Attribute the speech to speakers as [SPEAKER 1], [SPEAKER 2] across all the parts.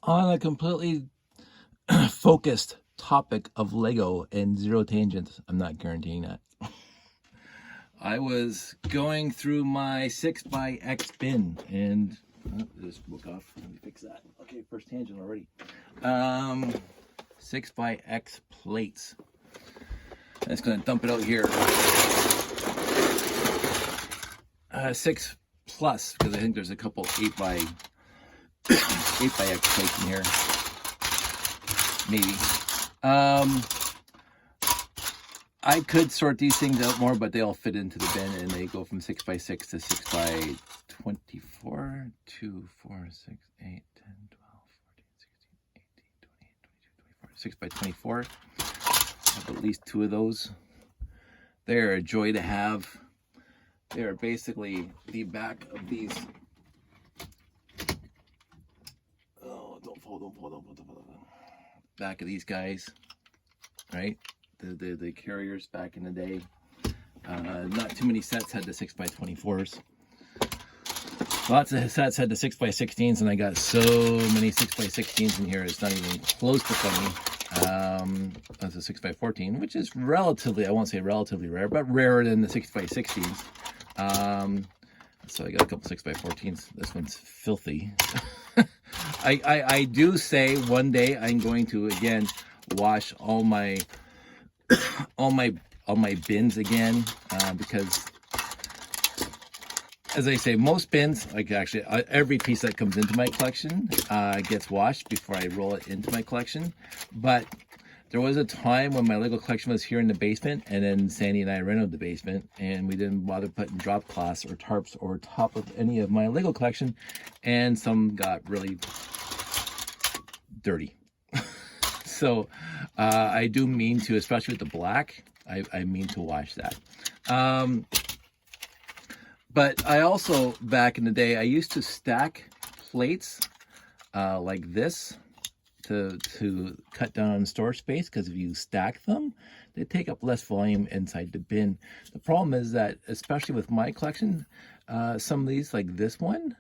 [SPEAKER 1] On a completely focused topic of Lego and zero tangents. I'm not guaranteeing that. I was going through my 6x bin and this broke off. Let me fix that. Okay, first tangent already. 6x plates. I'm just gonna dump it out here. 6 plus, because I think there's a couple 8x plates in here. Maybe. I could sort these things out more, but they all fit into the bin, and they go from 6x6 to 6x24 to 4, 6, 8, 10, 12, 14, 16, 18, 20, 22, 24. 6x24. I have at least 2 of those. They're a joy to have. They are basically the back of these. Oh, don't fall. Back of these guys, right? The carriers back in the day. Not too many sets had the 6x24s. Lots of sets had the 6x16s, and I got so many 6x16s in here, it's not even close to funny. That's a 6x14, which is relatively, I won't say relatively rare, but rarer than the 6x16s. So I got a couple 6x14s. This one's filthy. I do say one day I'm going to again wash all my bins again, because as I say, most bins, like actually every piece that comes into my collection gets washed before I roll it into my collection. But there was a time when my Lego collection was here in the basement, and then Sandy and I renovated the basement, and we didn't bother putting drop cloths or tarps or top of any of my Lego collection, and some got really dirty. So I do mean to, especially with the black, I mean to wash that. But I also, back in the day, I used to stack plates like this to cut down on storage space, because if you stack them, they take up less volume inside the bin. The problem is that, especially with my collection, some of these, like this one,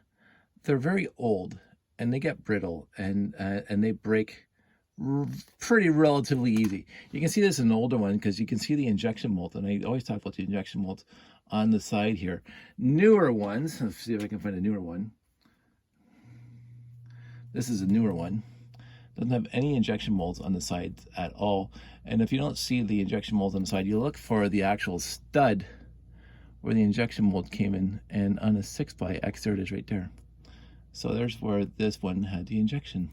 [SPEAKER 1] they're very old and they get brittle, and they break pretty relatively easy. You can see this in an older one because you can see the injection mold, and I always talk about the injection molds on the side here. Newer ones, let's see if I can find a newer one. This is a newer one. Doesn't have any injection molds on the side at all. And if you don't see the injection molds on the side, you look for the actual stud where the injection mold came in, and on a 6x, there it is right there. So there's where this one had the injection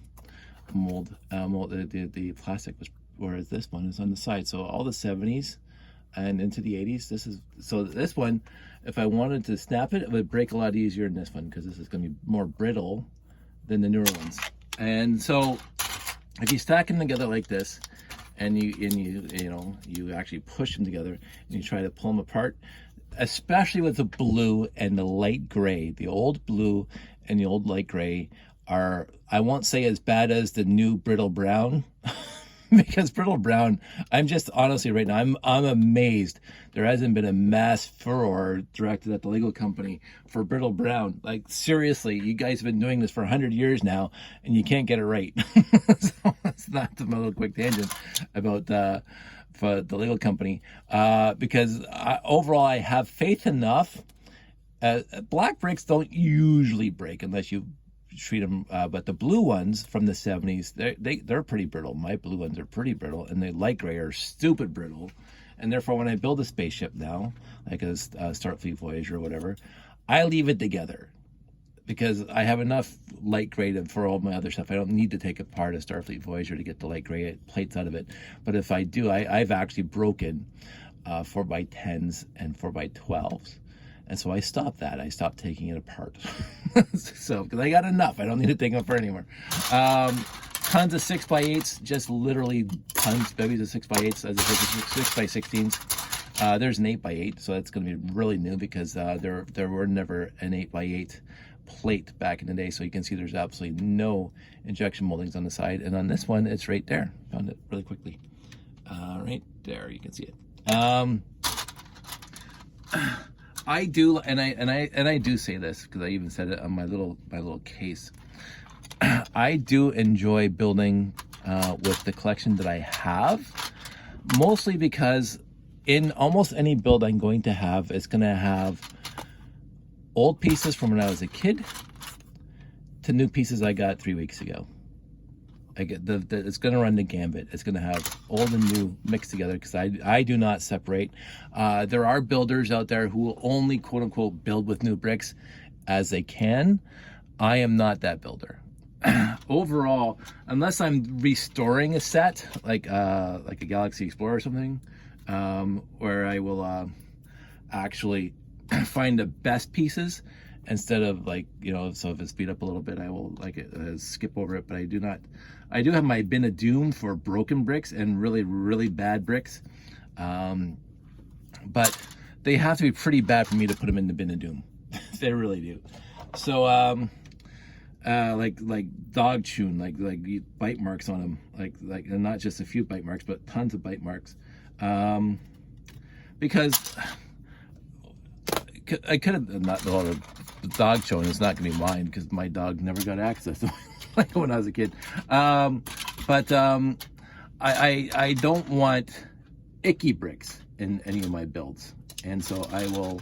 [SPEAKER 1] mold. The plastic was, whereas this one is on the side. So all the 70s and into the 80s, this one, if I wanted to snap it, it would break a lot easier than this one, because this is going to be more brittle than the newer ones. And so if you stack them together like this, and you actually push them together, and you try to pull them apart, especially with the blue and the light gray, the old blue and the old light gray are, I won't say as bad as the new brittle brown, because brittle brown, I'm just honestly right now, I'm amazed there hasn't been a mass furor directed at the Lego company for brittle brown. Like, seriously, you guys have been doing this for 100 years now, and you can't get it right. So that's not a little quick tangent about for the Lego company, because overall I have faith enough. Black bricks don't usually break unless you treat them, but the blue ones from the 70s, they're pretty brittle. My blue ones are pretty brittle, and the light gray are stupid brittle. And therefore, when I build a spaceship now, like a Starfleet Voyager or whatever, I leave it together, because I have enough light gray for all my other stuff. I don't need to take apart a Starfleet Voyager to get the light gray plates out of it. But if I do, I've actually broken 4x10s and 4x12s. And so I stopped that. I stopped taking it apart. So, because I got enough. I don't need to take them apart anymore. Tons of 6x8s, just literally tons, bevies of 6x8s, as opposed to 6x16s. There's an 8x8, so that's going to be really new, because there were never an 8x8 plate back in the day. So you can see there's absolutely no injection moldings on the side. And on this one, it's right there. Found it really quickly. Right there, you can see it. I do, and I do say this, because I even said it on my little case. I do enjoy building with the collection that I have, mostly because in almost any build I'm going to have, it's going to have old pieces from when I was a kid to new pieces I got 3 weeks ago. I get it's going to run the gambit. It's going to have old and new mixed together because I do not separate. There are builders out there who will only quote unquote build with new bricks as they can. I am not that builder. Overall, unless I'm restoring a set like a Galaxy Explorer or something, where I will actually find the best pieces instead of, like, you know, so if it's beat up a little bit, I will skip over it. But I do have my bin of doom for broken bricks and really bad bricks, but they have to be pretty bad for me to put them in the bin of doom. They really do. So like dog chewing, like bite marks on them, like and not just a few bite marks, but tons of bite marks, because I could have not, well, the dog chewing is not going to be mine because my dog never got access to mine when I was a kid, but I don't want icky bricks in any of my builds, and so I will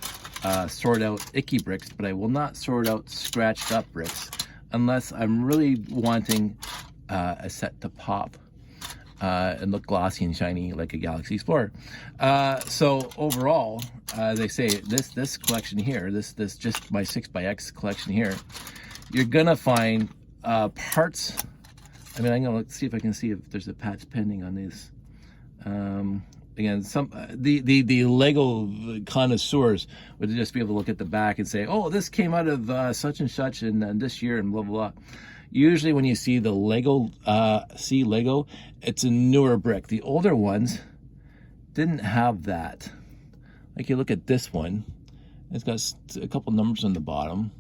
[SPEAKER 1] sort out icky bricks, but I will not sort out scratched up bricks unless I'm really wanting a set to pop and look glossy and shiny like a Galaxy Explorer. So overall, as I say, this collection here, this just my 6x collection here, you're gonna find parts. I mean, I'm gonna see if I can see if there's a patch pending on these. Again, the Lego connoisseurs would just be able to look at the back and say, oh, this came out of such and such and this year and blah blah blah. Usually when you see the Lego, it's a newer brick. The older ones didn't have that. Like, you look at this one, it's got a couple numbers on the bottom,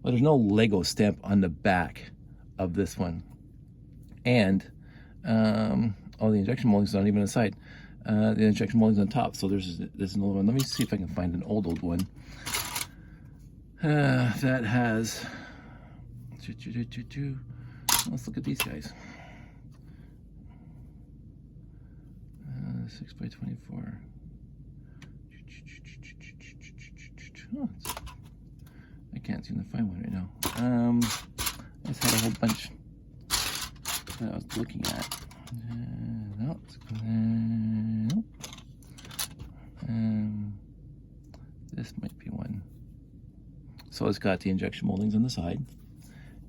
[SPEAKER 1] but there's no Lego stamp on the back of this one. And oh, the injection molding's not even inside. The injection molding's on top, so there's an old one. Let me see if I can find an old one that has. Let's look at these guys. 6x24. Oh, I can't seem to find one right now. I just had a whole bunch that I was looking at. No, nope. This might be one. So it's got the injection moldings on the side,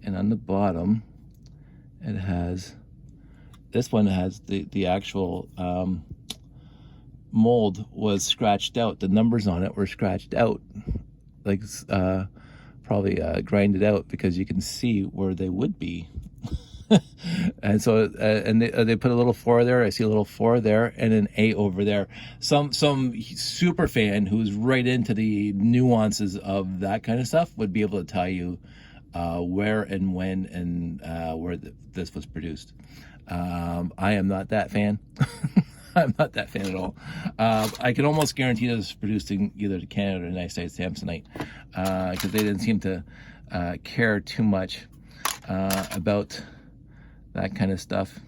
[SPEAKER 1] and on the bottom it has, this one has the actual mold was scratched out. The numbers on it were scratched out, like probably grinded out, because you can see where they would be. And so and they put a little 4 there. I see a little 4 there and an A over there. Some super fan who's right into the nuances of that kind of stuff would be able to tell you where and when and where this was produced. I am not that fan. I'm not that fan at all. I can almost guarantee this was produced in either Canada or the United States Samsonite, because they didn't seem to care too much about that kind of stuff.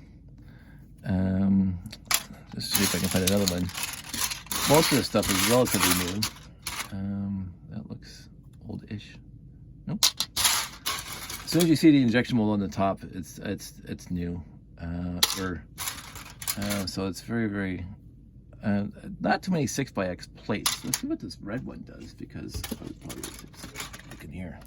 [SPEAKER 1] Let's see if I can find another one. Most of this stuff is relatively new. That looks old-ish. Nope. As soon as you see the injection mold on the top, it's new. So it's very not too many 6x plates. Let's see what this red one does, because probably look in here.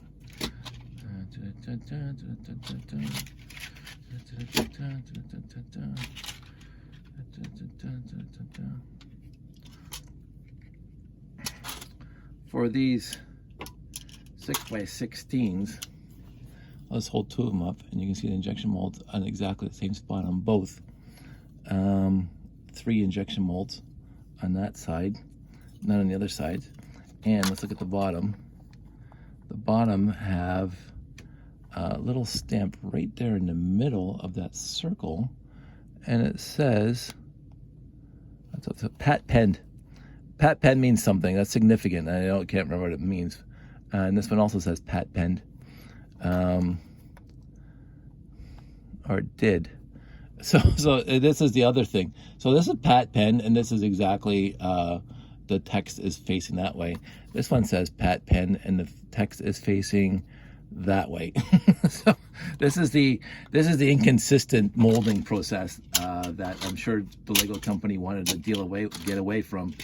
[SPEAKER 1] For these 6x16s, let's hold 2 of them up, and you can see the injection mold on exactly the same spot on both. 3 injection molds on that side, none on the other side. And let's look at the bottom. The bottom have a little stamp right there in the middle of that circle, and it says, it's a pat pen. Pat pen means something that's significant. I can't remember what it means. And this one also says pat pen. or did. So this is the other thing. So this is Pat Penn, and this is exactly the text is facing that way. This one says Pat Penn, and the text is facing that way. So this is the inconsistent molding process that I'm sure the Lego company wanted to get away from,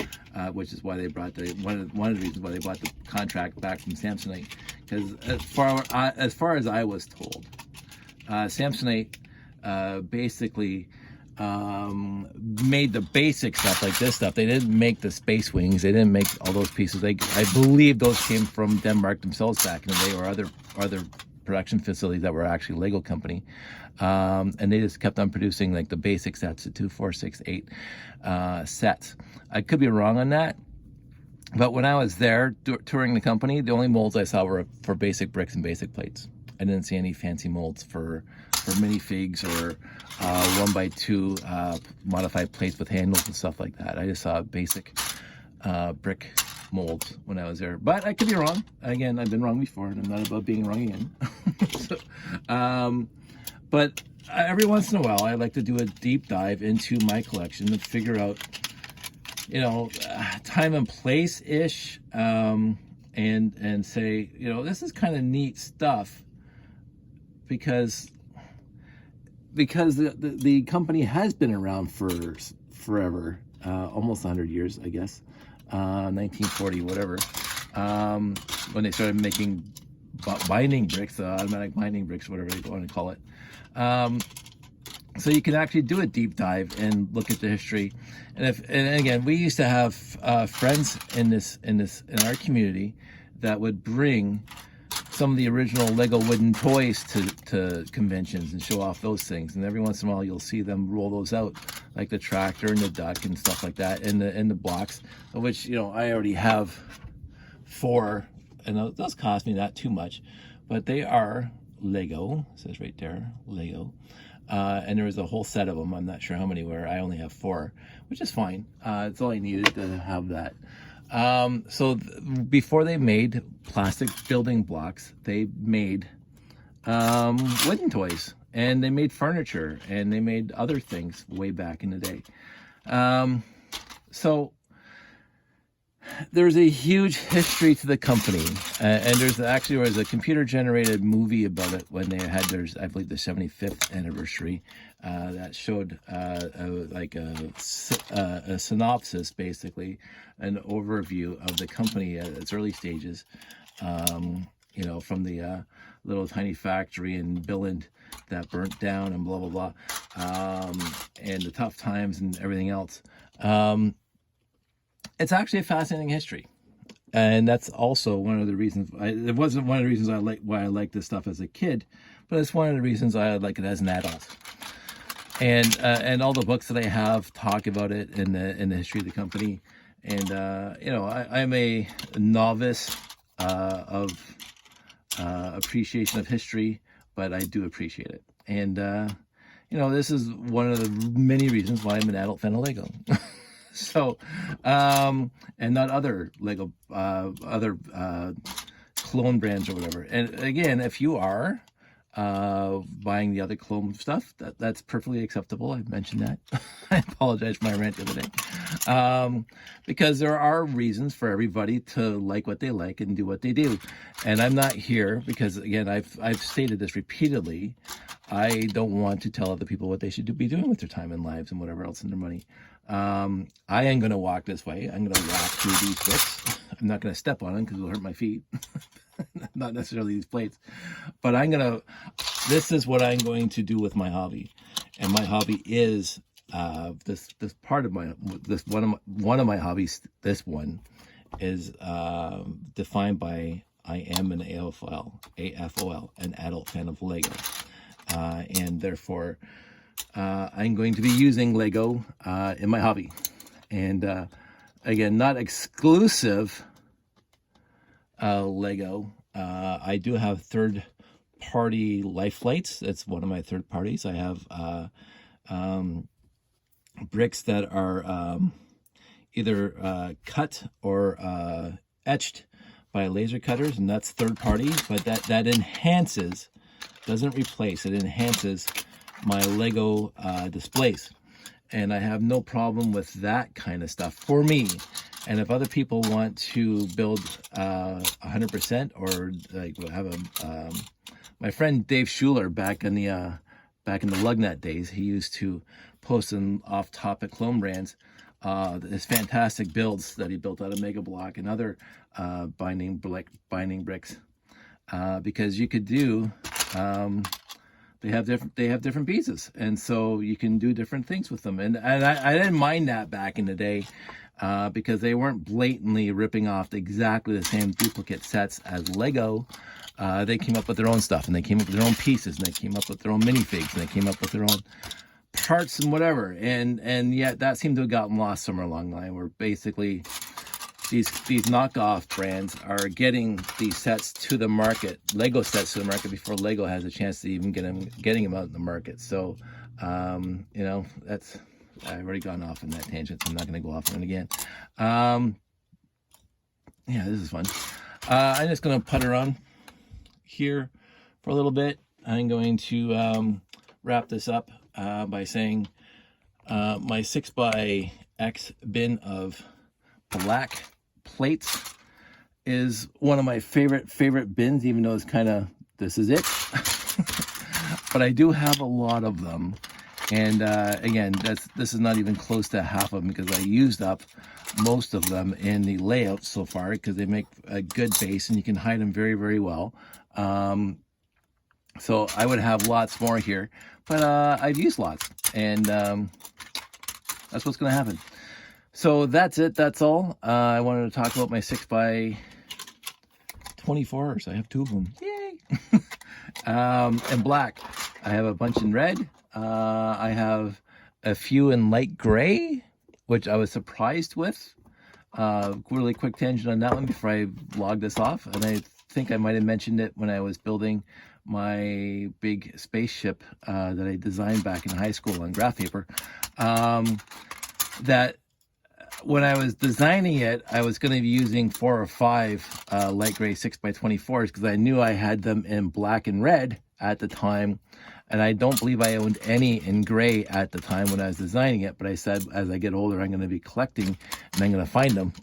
[SPEAKER 1] which is why they brought one of the reasons why they bought the contract back from Samsonite. Because as far as I was told, Samsonite basically made the basic stuff like this stuff. They didn't make the space wings. They didn't make all those pieces. I believe those came from Denmark themselves back in the day, or other production facilities that were actually Lego company. And they just kept on producing like the basic sets, the 2, 4, 6, 8 sets. I could be wrong on that. But when I was there touring the company, the only molds I saw were for basic bricks and basic plates. I didn't see any fancy molds for minifigs or 1x2 modified plates with handles and stuff like that. I just saw basic brick molds when I was there. But I could be wrong. Again, I've been wrong before, and I'm not above being wrong again. But every once in a while, I like to do a deep dive into my collection and figure out, time and place-ish, and say, this is kind of neat stuff, because the company has been around for forever, almost 100 years, I guess, 1940, whatever, when they started making binding bricks, automatic binding bricks, whatever they want to call it. So you can actually do a deep dive and look at the history. And again, we used to have friends in our community that would bring some of the original Lego wooden toys to conventions and show off those things. And every once in a while, you'll see them roll those out, like the tractor and the duck and stuff like that, and the blocks, of which I already have 4, and those cost me not too much, but they are Lego. It says right there, Lego. And there was a whole set of them. I'm not sure how many were. I only have 4, which is fine. It's all I needed to have that. So before they made plastic building blocks, they made wooden toys, and they made furniture, and they made other things way back in the day. So there's a huge history to the company, and there was a computer-generated movie about it when they had I believe, the 75th anniversary, that showed like a synopsis, basically, an overview of the company at its early stages, from the little tiny factory in Billund that burnt down and blah, blah, blah, and the tough times and everything else. It's actually a fascinating history, and that's also one of the reasons. It wasn't one of the reasons why I liked this stuff as a kid, but it's one of the reasons I like it as an adult. And all the books that I have talk about it in the history of the company. And I'm a novice of appreciation of history, but I do appreciate it. And this is one of the many reasons why I'm an adult fan of Lego. So, and not other Lego, other clone brands or whatever. And again, if you are buying the other clone stuff, that's perfectly acceptable. I've mentioned that. I apologize for my rant the other day. Because there are reasons for everybody to like what they like and do what they do. And I'm not here because, again, I've stated this repeatedly. I don't want to tell other people what they should be doing with their time and lives and whatever else in their money. I am going to walk this way. I'm going to walk through these bricks. I'm not going to step on them because it'll hurt my feet. Not necessarily these plates, but this is what I'm going to do with my hobby. And my hobby is, this part of one of my hobbies, this one is, defined by, I am an AFOL, an adult fan of Lego. And therefore, I'm going to be using Lego in my hobby. And again, not exclusive Lego. I do have third-party life lights. That's one of my third parties. I have bricks that are either cut or etched by laser cutters, and that's third party. But that enhances, doesn't replace, it enhances my Lego displays. And I have no problem with that kind of stuff for me. And if other people want to build 100%, or like have a my friend Dave Schuler back in the Lugnet days, he used to post some off-topic clone brands, his fantastic builds that he built out of Mega Block and other binding bricks, because you could do they have different pieces, and so you can do different things with them. And I didn't mind that back in the day, because they weren't blatantly ripping off exactly the same duplicate sets as Lego. They came up with their own stuff, and they came up with their own pieces, and they came up with their own minifigs, and they came up with their own parts and whatever. And yet that seemed to have gotten lost somewhere along the line, where basically these knockoff brands are getting these sets to the market, Lego sets to the market, before Lego has a chance to even getting them out in the market. So, you know, I've already gone off on that tangent, so I'm not going to go off on it again. Yeah, this is fun. I'm just going to putter on here for a little bit. I'm going to wrap this up by saying my 6x bin of black plates is one of my favorite bins, even though it's kind of, this is it. But I do have a lot of them, and again, this is not even close to half of them, because I used up most of them in the layout so far, because they make a good base and you can hide them very, very well. So I would have lots more here, but I've used lots, and that's what's going to happen. So that's it. That's all. I wanted to talk about my 6x24s. I have 2 of them. Yay! And black. I have a bunch in red. I have a few in light gray, which I was surprised with. Really quick tangent on that one before I log this off. And I think I might have mentioned it when I was building my big spaceship that I designed back in high school on graph paper. That when I was designing it, I was going to be using 4 or 5 light gray 6x24s, because I knew I had them in black and red at the time, and I don't believe I owned any in gray at the time when I was designing it. But I said, as I get older, I'm going to be collecting, and I'm going to find them.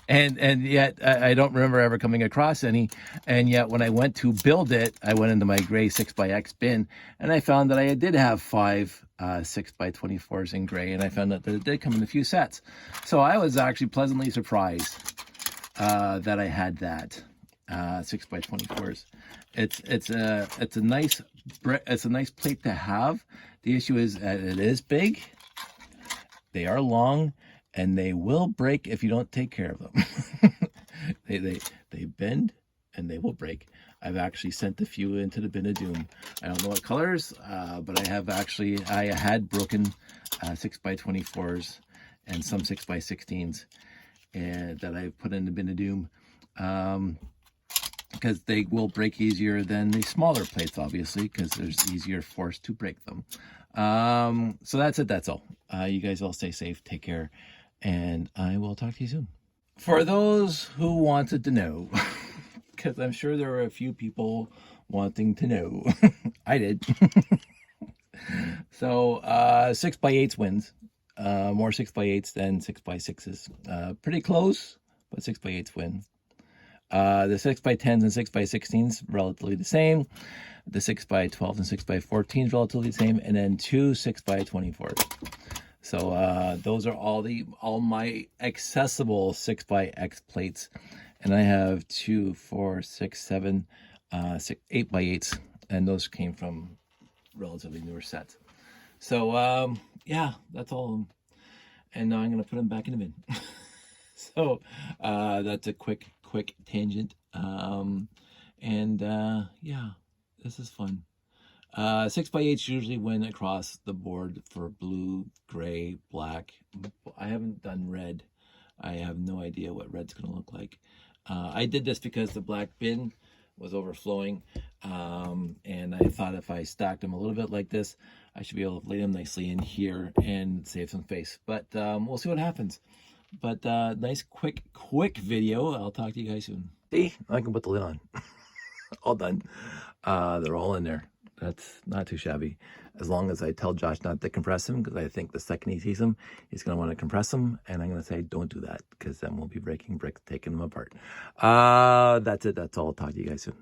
[SPEAKER 1] And yet I don't remember ever coming across any. And yet when I went to build it, I went into my gray 6x bin, and I found that I did have 5 6x24s in gray, and I found out that it did come in a few sets. So I was actually pleasantly surprised that I had that 6x24s. It's a nice plate to have. The issue is that it is big, they are long, and they will break if you don't take care of them. they bend and they will break. I've actually sent a few into the bin of doom. I don't know what colors, but I had broken 6x24s and some 6x16s, and that I put in the bin of doom, because they will break easier than the smaller plates, obviously, because there's easier force to break them. So that's it. That's all. You guys all stay safe. Take care. And I will talk to you soon. For those who wanted to know, because I'm sure there are a few people wanting to know. I did. So 6x8s wins. More 6x8s than 6x6s. Pretty close, but 6x8s win. The 6x10s and 6x16s relatively the same. The 6x12s and 6x14s relatively the same, and then 2 6x24s. So those are all my accessible 6x plates, and I have 2, 4, 6, 7, 8x8s, and those came from relatively newer sets. So yeah, that's all of them, and now I'm gonna put them back in the bin. So that's a quick tangent, and yeah, this is fun. 6x8s usually win across the board for blue, gray, black. I haven't done red. I have no idea what red's going to look like. I did this because the black bin was overflowing, and I thought if I stacked them a little bit like this, I should be able to lay them nicely in here and save some space. But we'll see what happens. But nice quick video. I'll talk to you guys soon. See, I can put the lid on. All done. They're all in there. That's not too shabby. As long as I tell Josh not to compress him, because I think the second he sees him, he's going to want to compress him. And I'm going to say, don't do that, because then we'll be breaking bricks, taking them apart. That's it. That's all. I'll talk to you guys soon.